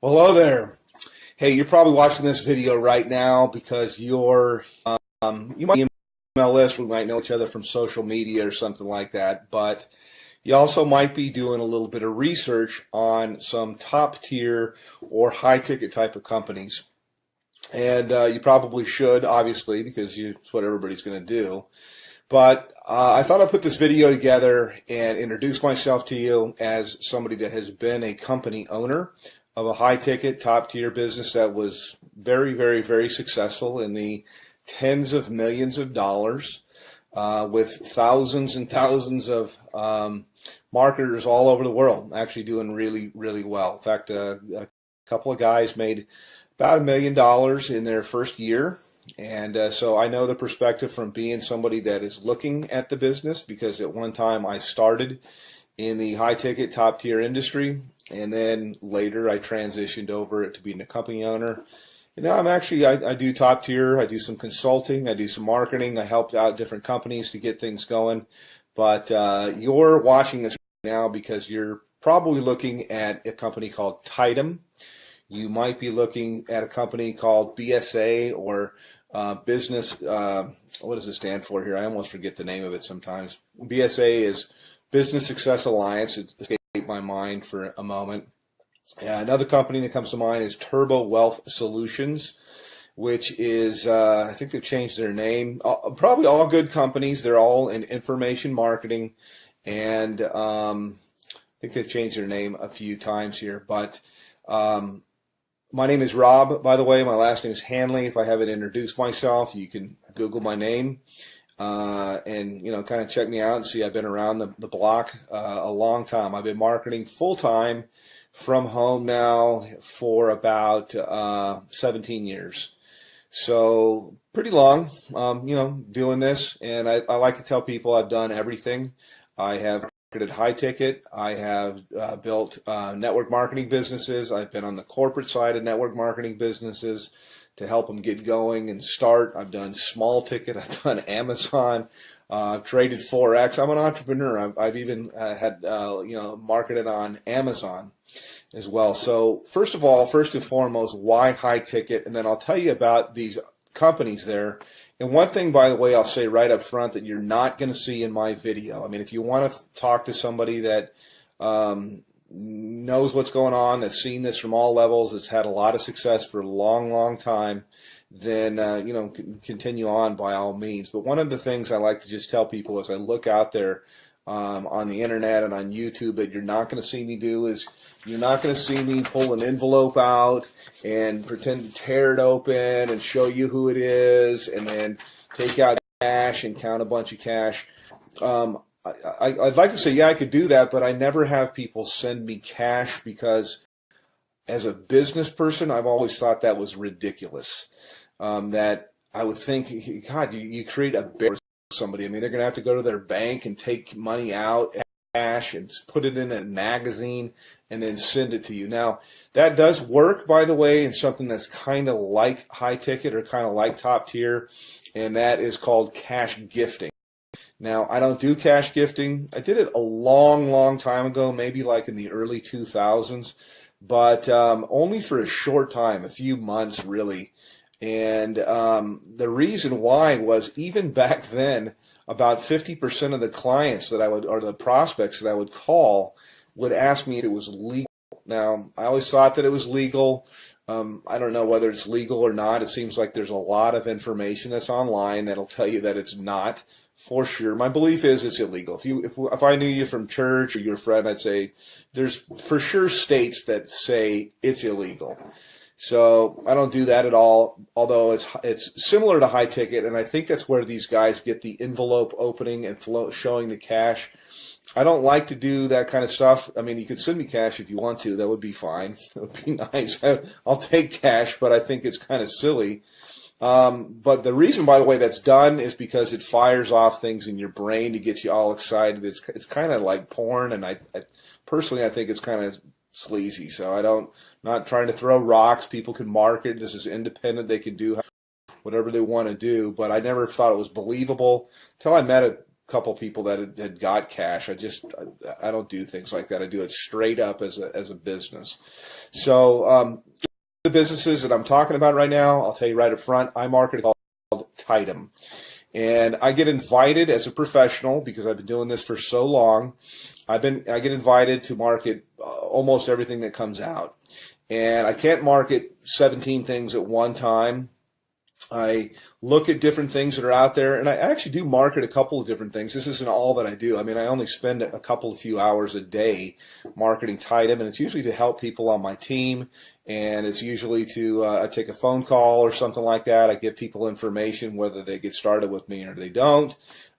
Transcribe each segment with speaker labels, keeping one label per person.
Speaker 1: Well, hello there. Hey, you're probably watching this video right now because you might be in my email list. We might know each other from social media or something like that. But you also might be doing a little bit of research on some top tier or high ticket type of companies. And you probably should, obviously, because it's what everybody's going to do. But I thought I'd put this video together and introduce myself to you as somebody that has been a company owner of a high-ticket, top-tier business that was very, very, very successful in the tens of millions of dollars with thousands and thousands of marketers all over the world, actually doing really, really well. In fact, a couple of guys made about $1 million in their first year. And so I know the perspective from being somebody that is looking at the business, because at one time I started in the high-ticket, top-tier industry, and then later I transitioned over to being a company owner. And now I do top tier, I do some consulting, I do some marketing, I helped out different companies to get things going. But you're watching this right now because you're probably looking at a company called Tidem. You might be looking at a company called BSA or business, what does it stand for here? I almost forget the name of it sometimes. BSA is Business Success Alliance. It escaped my mind for a moment. Another company that comes to mind is Turbo Wealth Solutions, which is, I think they've changed their name. Probably all good companies. They're all in information marketing, and I think they've changed their name a few times here. But my name is Rob, by the way. My last name is Hanley. If I haven't introduced myself, you can Google my name. And kind of check me out and see I've been around the block a long time. I've been marketing full time from home now for about 17 years. So pretty long, doing this. And I like to tell people I've done everything. I have marketed high ticket. I have built network marketing businesses. I've been on the corporate side of network marketing businesses to help them get going and start. I've done small ticket. I've done Amazon. I've traded Forex. I'm an entrepreneur. I've even had marketed on Amazon as well. So first and foremost, why high ticket? And then I'll tell you about these companies there. And one thing, by the way, I'll say right up front that you're not going to see in my video. I mean, if you want to talk to somebody that knows what's going on, that's seen this from all levels, that's had a lot of success for a long, long time, then continue on by all means. But one of the things I like to just tell people as I look out there on the internet and on YouTube that you're not going to see me do is you're not going to see me pull an envelope out and pretend to tear it open and show you who it is and then take out cash and count a bunch of cash. I'd like to say, yeah, I could do that, but I never have people send me cash because as a business person, I've always thought that was ridiculous. That I would think, God, you create a bear for somebody. I mean, they're going to have to go to their bank and take money out, cash, and put it in a magazine and then send it to you. Now, that does work, by the way, in something that's kind of like high ticket or kind of like top tier, and that is called cash gifting. Now, I don't do cash gifting. I did it a long, long time ago, maybe like in the early 2000s, but only for a short time, a few months really. And the reason why was even back then, about 50% of the clients that I would, or the prospects that I would call, would ask me if it was legal. Now, I always thought that it was legal. I don't know whether it's legal or not. It seems like there's a lot of information that's online that'll tell you that it's not. For sure. My belief is it's illegal. If I knew you from church or you're a friend, I'd say there's for sure states that say it's illegal. So I don't do that at all, although it's similar to high ticket, and I think that's where these guys get the envelope opening and showing the cash. I don't like to do that kind of stuff. I mean, you could send me cash if you want to. That would be fine. It would be nice. I'll take cash, but I think it's kind of silly. But the reason, by the way, that's done is because it fires off things in your brain to get you all excited. It's kind of like porn, and I personally think it's kind of sleazy. So not trying to throw rocks. People can market. This is independent. They can do whatever they want to do. But I never thought it was believable until I met a couple people that had got cash. I don't do things like that. I do it straight up as a business. So the businesses that I'm talking about right now, I'll tell you right up front, I market called Tidem. And I get invited as a professional because I've been doing this for so long. I get invited to market almost everything that comes out. And I can't market 17 things at one time. I look at different things that are out there, and I actually do market a couple of different things. This isn't all that I do. I mean, I only spend a few hours a day marketing Tidem, and it's usually to help people on my team, and it's usually to I take a phone call or something like that. I give people information, whether they get started with me or they don't.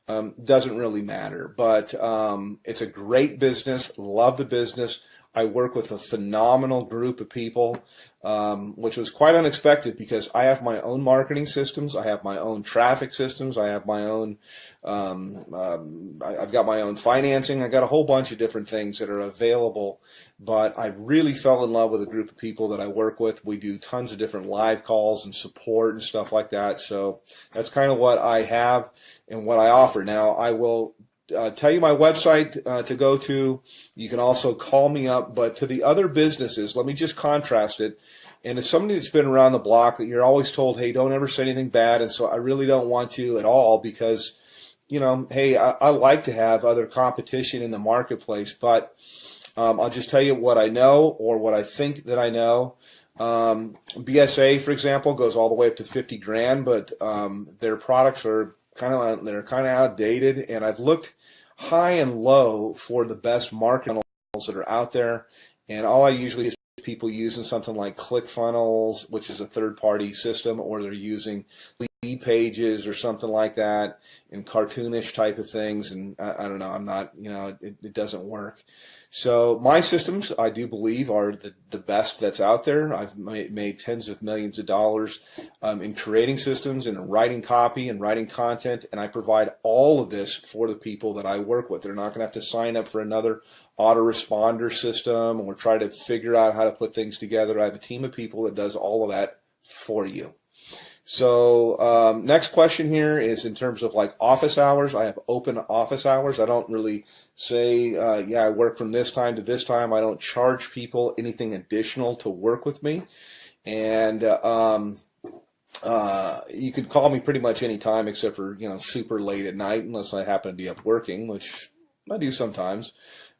Speaker 1: Doesn't really matter, but it's a great business. Love the business. I work with a phenomenal group of people, which was quite unexpected because I have my own marketing systems. I have my own traffic systems. I have my own, I've got my own financing. I got a whole bunch of different things that are available, but I really fell in love with a group of people that I work with. We do tons of different live calls and support and stuff like that. So that's kind of what I have and what I offer. Now, I will tell you my website to go to. You can also call me up. But to the other businesses, let me just contrast it. And as somebody that's been around the block, you're always told, hey, don't ever say anything bad. And so I really don't want to at all because, you know, hey, I like to have other competition in the marketplace. But I'll just tell you what I know or what I think that I know. BSA, for example, goes all the way up to 50 grand, but their products are kind of outdated, and I've looked high and low for the best marketing that are out there, and all I usually is people using something like ClickFunnels, which is a third-party system, or they're using lead pages or something like that, and cartoonish type of things, and I don't know, I'm not, you know, it doesn't work. So my systems, I do believe, are the best that's out there. I've made tens of millions of dollars in creating systems and writing copy and writing content, and I provide all of this for the people that I work with. They're not going to have to sign up for another autoresponder system or try to figure out how to put things together. I have a team of people that does all of that for you. So next question here is in terms of like office hours. I have open office hours. I don't really say, yeah, I work from this time to this time. I don't charge people anything additional to work with me. And you can call me pretty much any time except for, you know, super late at night unless I happen to be up working, which I do sometimes.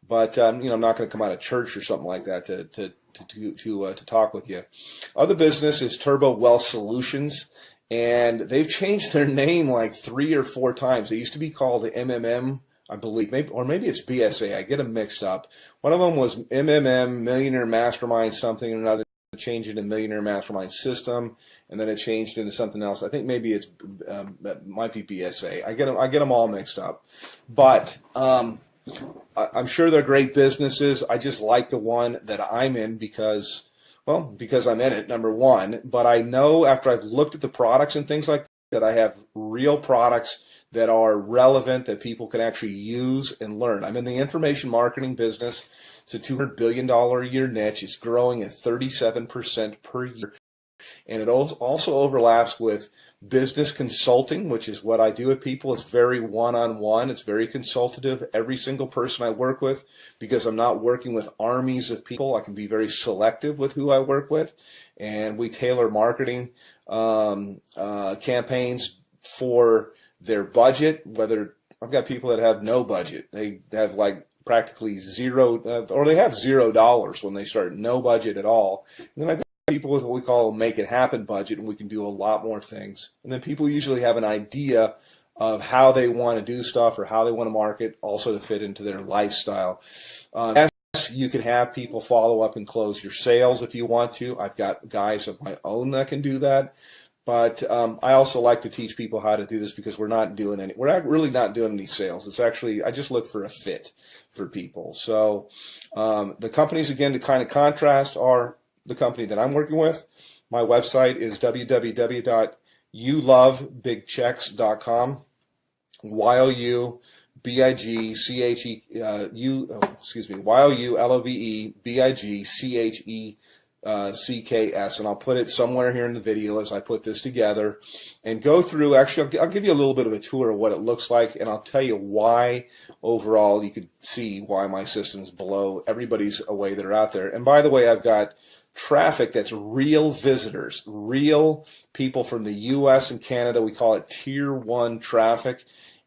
Speaker 1: But, you know, I'm not going to come out of church or something like that to talk with you. Other business is Turbo Wealth Solutions, and they've changed their name like 3 or 4 times. They used to be called MMM, I believe, maybe it's BSA. I get them mixed up. One of them was MMM, Millionaire Mastermind something, and another changed it to Millionaire Mastermind System, and then it changed into something else. I think maybe it might be BSA. I get them all mixed up, but I'm sure they're great businesses. I just like the one that I'm in because I'm in it, number one. But I know after I've looked at the products and things like that, I have real products that are relevant that people can actually use and learn. I'm in the information marketing business. It's a $200 billion a year niche. It's growing at 37% per year. And it also overlaps with business consulting, which is what I do with people. It's very one-on-one. It's very consultative. Every single person I work with, because I'm not working with armies of people, I can be very selective with who I work with. And we tailor marketing campaigns for their budget, whether I've got people that have no budget. They have like practically zero, or they have $0 when they start, no budget at all. And then I've got people with what we call a make it happen budget, and we can do a lot more things. And then people usually have an idea of how they want to do stuff or how they want to market, also to fit into their lifestyle. Yes, you can have people follow up and close your sales if you want to. I've got guys of my own that can do that. But I also like to teach people how to do this because we're not really not doing any sales. It's actually, I just look for a fit for people. So the companies, again, to kind of contrast, are the company that I'm working with. My website is www.youlovebigchecks.com. YOULOVEBIGCHECKS.com. CKS, and I'll put it somewhere here in the video as I put this together and go through. Actually, I'll give you a little bit of a tour of what it looks like, and I'll tell you why overall. You could see why my system's below everybody's away that are out there. And by the way, I've got traffic that's real visitors, real people from the US and Canada. We call it tier 1 traffic,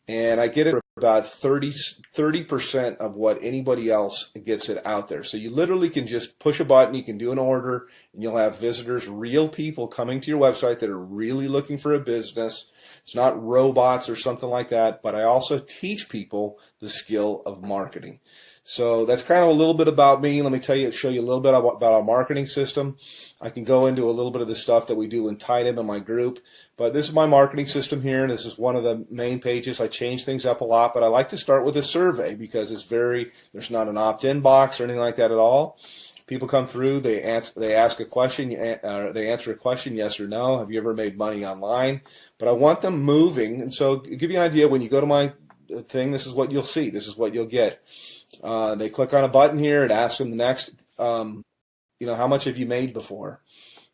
Speaker 1: and I get it about 30% of what anybody else gets it out there. So you literally can just push a button, you can do an order, and you'll have visitors, real people coming to your website that are really looking for a business. It's not robots or something like that, but I also teach people the skill of marketing. So that's kind of a little bit about me. Let me show you a little bit about our marketing system. I can go into a little bit of the stuff that we do in Tidem in my group, but this is my marketing system here, and this is one of the main pages. I change things up a lot, but I like to start with a survey because there's not an opt-in box or anything like that at all. People come through, they ask a question, they answer a question, yes or no. Have you ever made money online? But I want them moving, and so to give you an idea, when you go to my thing, this is what you'll see. This is what you'll get. They click on a button here. It asks them the next, how much have you made before?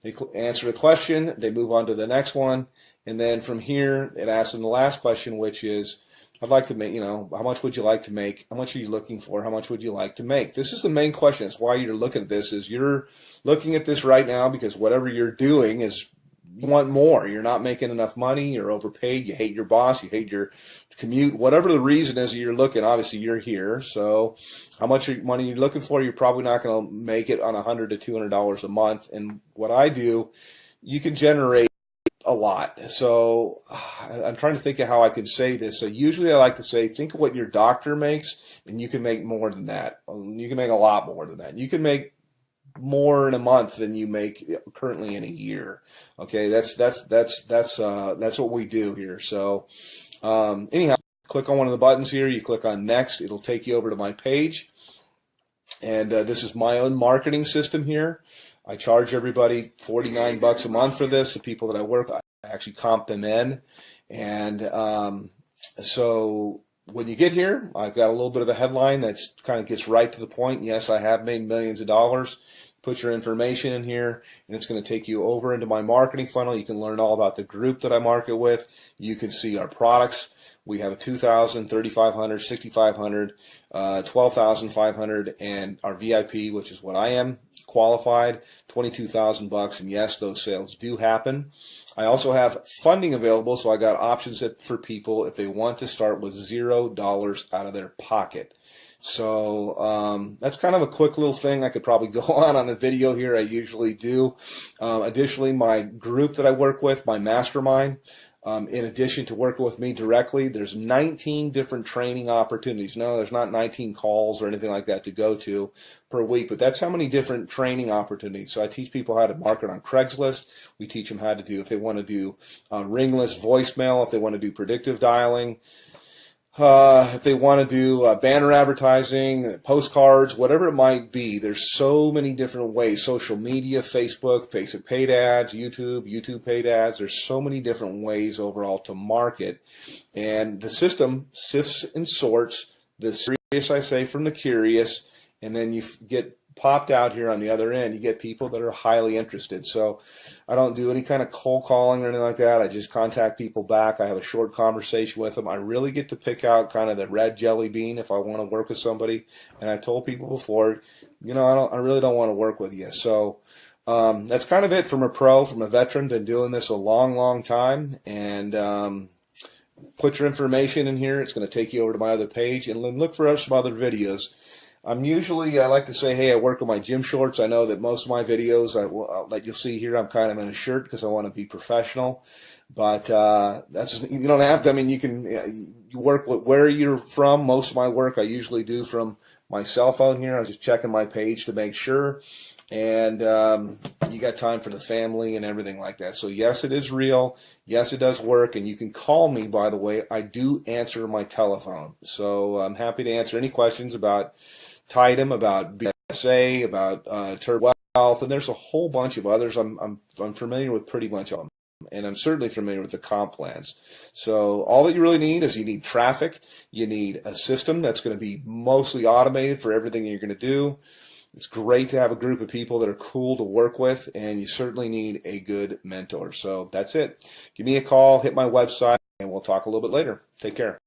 Speaker 1: They answer the question. They move on to the next one. And then from here, it asks them the last question, which is, I'd like to make, how much would you like to make? How much are you looking for? How much would you like to make? This is the main question. It's why you're looking at this, is you're looking at this right now because whatever you're doing is you want more. You're not making enough money. You're overpaid. You hate your boss. You hate your commute. Whatever the reason is you're looking, obviously you're here. So how much money you're looking for, you're probably not going to make it on $100 to $200 a month. And what I do, you can generate a lot. So I'm trying to think of how I can say this. So usually I like to say, think of what your doctor makes, and you can make more than that. You can make a lot more than that. You can make more in a month than you make currently in a year. Okay, that's what we do here. So anyhow, click on one of the buttons here. You click on next. It'll take you over to my page, and this is my own marketing system here. I charge everybody $49 a month for this. The people that I work with, I actually comp them in, and so when you get here, I've got a little bit of a headline that kind of gets right to the point. Yes, I have made millions of dollars. Put your information in here, and it's going to take you over into my marketing funnel. You can learn all about the group that I market with. You can see our products. We have a $2,000, $3,500, $6,500, $12,500, and our VIP, which is what I am, qualified, $22,000. And yes, those sales do happen. I also have funding available, so I got options for people if they want to start with $0 out of their pocket. So that's kind of a quick little thing. I could probably go on a video here. I usually do. Additionally, my group that I work with, my mastermind, in addition to working with me directly, there's 19 different training opportunities. No, there's not 19 calls or anything like that to go to per week, but that's how many different training opportunities. So I teach people how to market on Craigslist. We teach them how to do, if they want to do ringless voicemail, if they want to do predictive dialing, if they want to do banner advertising, postcards, whatever it might be. There's so many different ways. Social media, Facebook paid ads, YouTube paid ads. There's so many different ways overall to market. And the system sifts and sorts the serious, I say, from the curious, and then you get popped out here on the other end. You get people that are highly interested. So I don't do any kind of cold calling or anything like that. I just contact people back. I have a short conversation with them. I really get to pick out kind of the red jelly bean if I want to work with somebody. And I told people before, I really don't want to work with you. So that's kind of it from a veteran. Been doing this a long, long time. And put your information in here. It's going to take you over to my other page, and then look for some other videos. I like to say, hey, I work in my gym shorts. I know that most of my videos that you'll see here, I'm kind of in a shirt because I want to be professional. But you don't have to. I mean, you work with where you're from. Most of my work I usually do from my cell phone here. I was just checking my page to make sure. And you got time for the family and everything like that. So yes, it is real. Yes, it does work. And you can call me, by the way. I do answer my telephone. So I'm happy to answer any questions about Tidem, about BSA, about Turbo Health, and there's a whole bunch of others. I'm familiar with pretty much all of them, and I'm certainly familiar with the comp plans. So all that you really need is you need traffic. You need a system that's going to be mostly automated for everything you're going to do. It's great to have a group of people that are cool to work with, and you certainly need a good mentor. So that's it. Give me a call, hit my website, and we'll talk a little bit later. Take care.